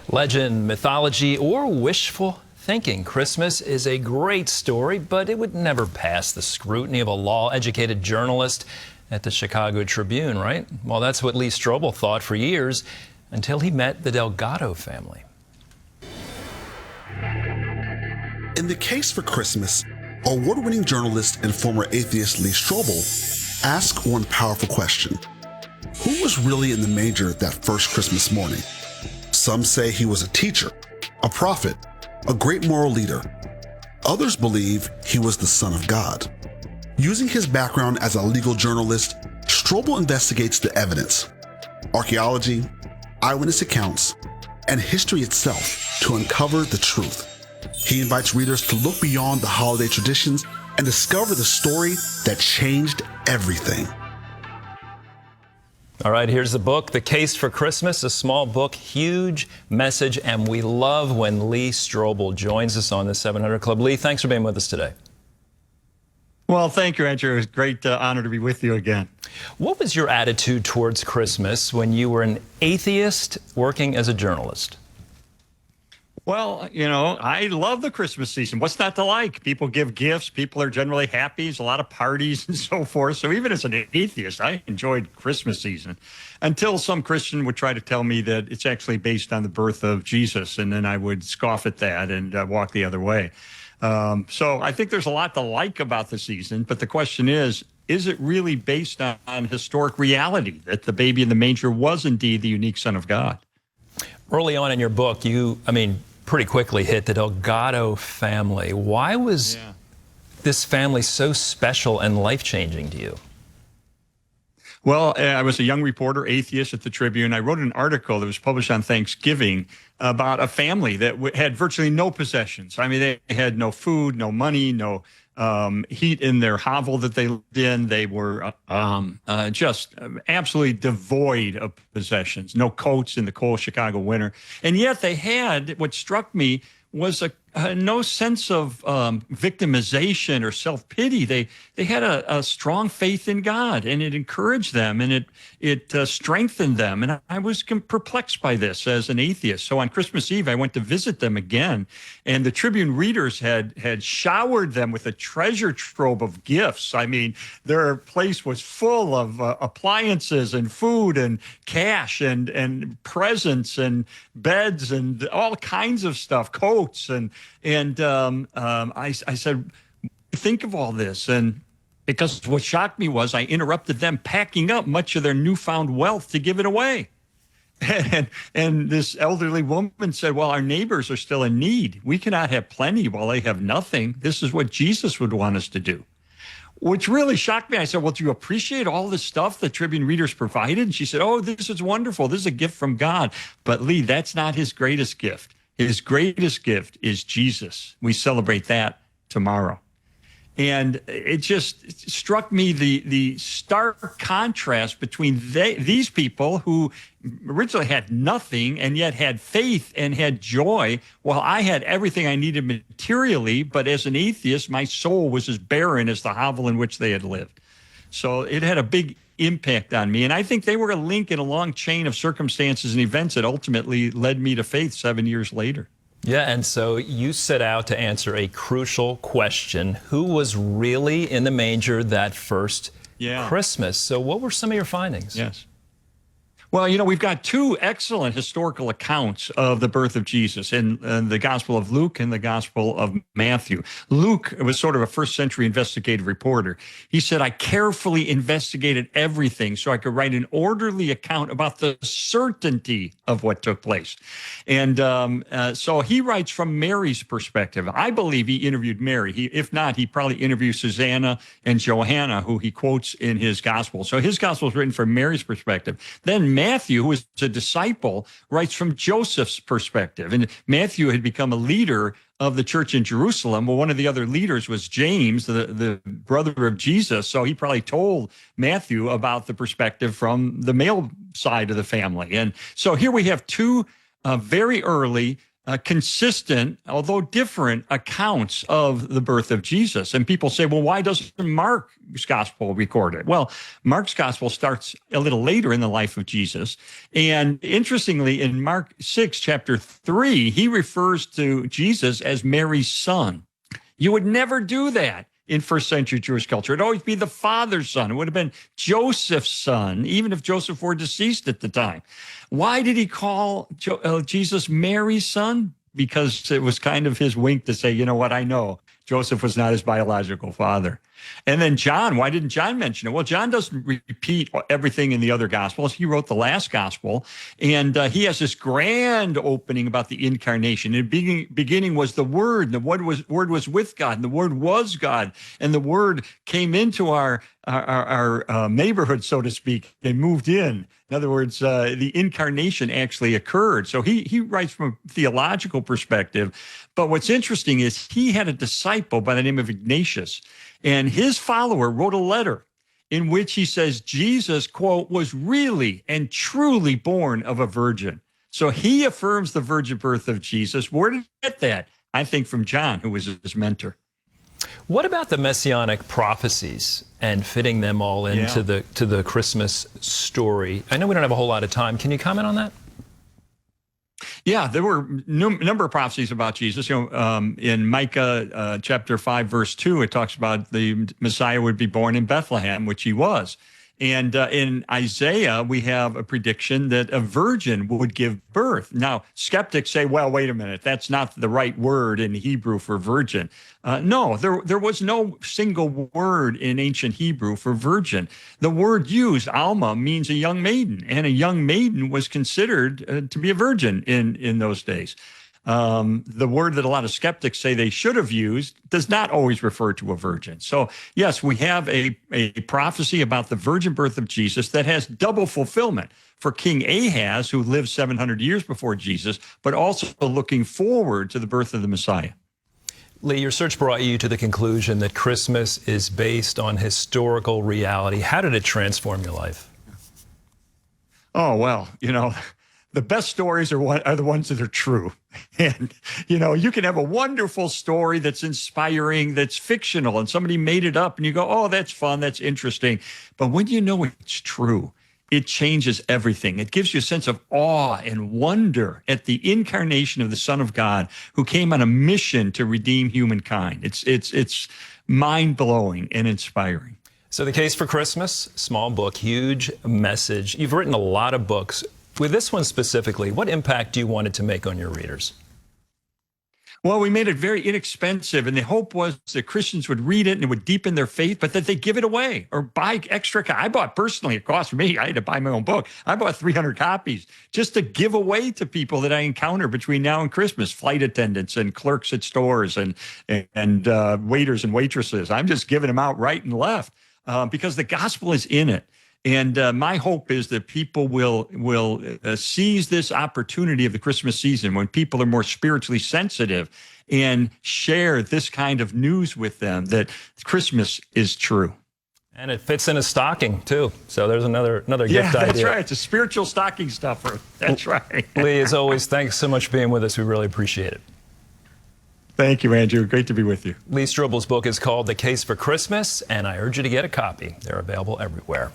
Legend, mythology, or wishful thinking. Christmas is a great story, but it would never pass the scrutiny of a law-educated journalist at the Chicago Tribune, right? Well, that's what Lee Strobel thought for years until he met the Delgado family. In the case for Christmas, award-winning journalist and former atheist Lee Strobel asked one powerful question. Who was really in the manger that first Christmas morning? Some say he was a teacher, a prophet, a great moral leader. Others believe he was the Son of God. Using his background as a legal journalist, Strobel investigates the evidence, archaeology, eyewitness accounts, and history itself to uncover the truth. He invites readers to look beyond the holiday traditions and discover the story that changed everything. All right, here's the book, The Case for Christmas, a small book, huge message, and we love when Lee Strobel joins us on the 700 Club. Lee, thanks for being with us today. Well, thank you, Andrew. It was a great honor to be with you again. What was your attitude towards Christmas when you were an atheist working as a journalist? Well, you know, I love the Christmas season. What's not to like? People give gifts. People are generally happy. There's a lot of parties and so forth. So even as an atheist, I enjoyed Christmas season until some Christian would try to tell me that it's actually based on the birth of Jesus. And then I would scoff at that and walk the other way. So I think there's a lot to like about the season. But the question is it really based on historic reality that the baby in the manger was indeed the unique Son of God? Early on in your book, pretty quickly hit the Delgado family. Why was this family so special and life-changing to you? Well, I was a young reporter, atheist at the Tribune. I wrote an article that was published on Thanksgiving about a family that had virtually no possessions. I mean, they had no food, no money, no heat in their hovel that they lived in. They were just absolutely devoid of possessions, no coats in the cold Chicago winter. And yet they had, what struck me was no sense of victimization or self-pity. They had a strong faith in God, and it encouraged them, and it strengthened them. And I was perplexed by this as an atheist. So on Christmas Eve, I went to visit them again, and the Tribune readers had showered them with a treasure trove of gifts. I mean, their place was full of appliances and food and cash and presents and beds and all kinds of stuff, coats I said, think of all this. And because what shocked me was I interrupted them packing up much of their newfound wealth to give it away. And this elderly woman said, well, our neighbors are still in need. We cannot have plenty while they have nothing. This is what Jesus would want us to do. Which really shocked me. I said, well, do you appreciate all the stuff the Tribune readers provided? And she said, oh, this is wonderful. This is a gift from God. But Lee, that's not his greatest gift. His greatest gift is Jesus. We celebrate that tomorrow. And it just struck me the stark contrast between these people who originally had nothing and yet had faith and had joy, while I had everything I needed materially, but as an atheist, my soul was as barren as the hovel in which they had lived. So it had a big impact on me. And I think they were a link in a long chain of circumstances and events that ultimately led me to faith 7 years later. Yeah, and so you set out to answer a crucial question. Who was really in the manger that first Christmas? So what were some of your findings? Yes. Well, you know, we've got two excellent historical accounts of the birth of Jesus in the Gospel of Luke and the Gospel of Matthew. Luke was sort of a first century investigative reporter. He said, I carefully investigated everything so I could write an orderly account about the certainty of what took place. And so he writes from Mary's perspective. I believe he interviewed Mary. If not, he probably interviewed Susanna and Johanna, who he quotes in his Gospel. So his Gospel is written from Mary's perspective. Then Matthew, who was a disciple, writes from Joseph's perspective. And Matthew had become a leader of the church in Jerusalem. Well, one of the other leaders was James, the brother of Jesus. So he probably told Matthew about the perspective from the male side of the family. And so here we have two very early consistent, although different, accounts of the birth of Jesus. And people say, well, why doesn't Mark's gospel record it? Well, Mark's gospel starts a little later in the life of Jesus. And interestingly, in Mark 6, chapter 3, he refers to Jesus as Mary's son. You would never do that in first century Jewish culture. It'd always be the father's son. It would have been Joseph's son, even if Joseph were deceased at the time. Why did he call Jesus Mary's son? Because it was kind of his wink to say, you know what, I know Joseph was not his biological father. And then John, why didn't John mention it? Well, John doesn't repeat everything in the other gospels. He wrote the last gospel, and he has this grand opening about the incarnation. In the beginning was the Word, and the Word was with God, and the Word was God, and the Word came into our neighborhood, so to speak, and moved in. In other words, the incarnation actually occurred. So he writes from a theological perspective. But what's interesting is he had a disciple by the name of Ignatius, and his follower wrote a letter in which he says Jesus, quote, was really and truly born of a virgin. So he affirms the virgin birth of Jesus. Where did he get that? I think from John, who was his mentor. What about the messianic prophecies and fitting them all into the Christmas story? I know we don't have a whole lot of time. Can you comment on that? Yeah, there were number of prophecies about Jesus. In Micah chapter 5, verse 2, it talks about the Messiah would be born in Bethlehem, which he was. And in Isaiah, we have a prediction that a virgin would give birth. Now, skeptics say, well, wait a minute, that's not the right word in Hebrew for virgin. No, there was no single word in ancient Hebrew for virgin. The word used, Alma, means a young maiden, and a young maiden was considered to be a virgin in those days. The word that a lot of skeptics say they should have used does not always refer to a virgin. So, yes, we have a prophecy about the virgin birth of Jesus that has double fulfillment for King Ahaz, who lived 700 years before Jesus, but also looking forward to the birth of the Messiah. Lee, your search brought you to the conclusion that Christmas is based on historical reality. How did it transform your life? Oh, well, the best stories are the ones that are true. And, you can have a wonderful story that's inspiring, that's fictional, and somebody made it up, and you go, oh, that's fun, that's interesting. But when you know it's true, it changes everything. It gives you a sense of awe and wonder at the incarnation of the Son of God, who came on a mission to redeem humankind. It's mind-blowing and inspiring. So The Case for Christmas, small book, huge message. You've written a lot of books. With this one specifically, what impact do you want it to make on your readers? Well, we made it very inexpensive, and the hope was that Christians would read it and it would deepen their faith, but that they give it away or buy extra. I bought personally, it cost me, I had to buy my own book. I bought 300 copies just to give away to people that I encounter between now and Christmas, flight attendants and clerks at stores and waiters and waitresses. I'm just giving them out right and left because the gospel is in it. And my hope is that people will seize this opportunity of the Christmas season when people are more spiritually sensitive and share this kind of news with them that Christmas is true. And it fits in a stocking, too. So there's another gift idea. Yeah, that's right. It's a spiritual stocking stuffer. That's right. Lee, as always, thanks so much for being with us. We really appreciate it. Thank you, Andrew. Great to be with you. Lee Strobel's book is called The Case for Christmas, and I urge you to get a copy. They're available everywhere.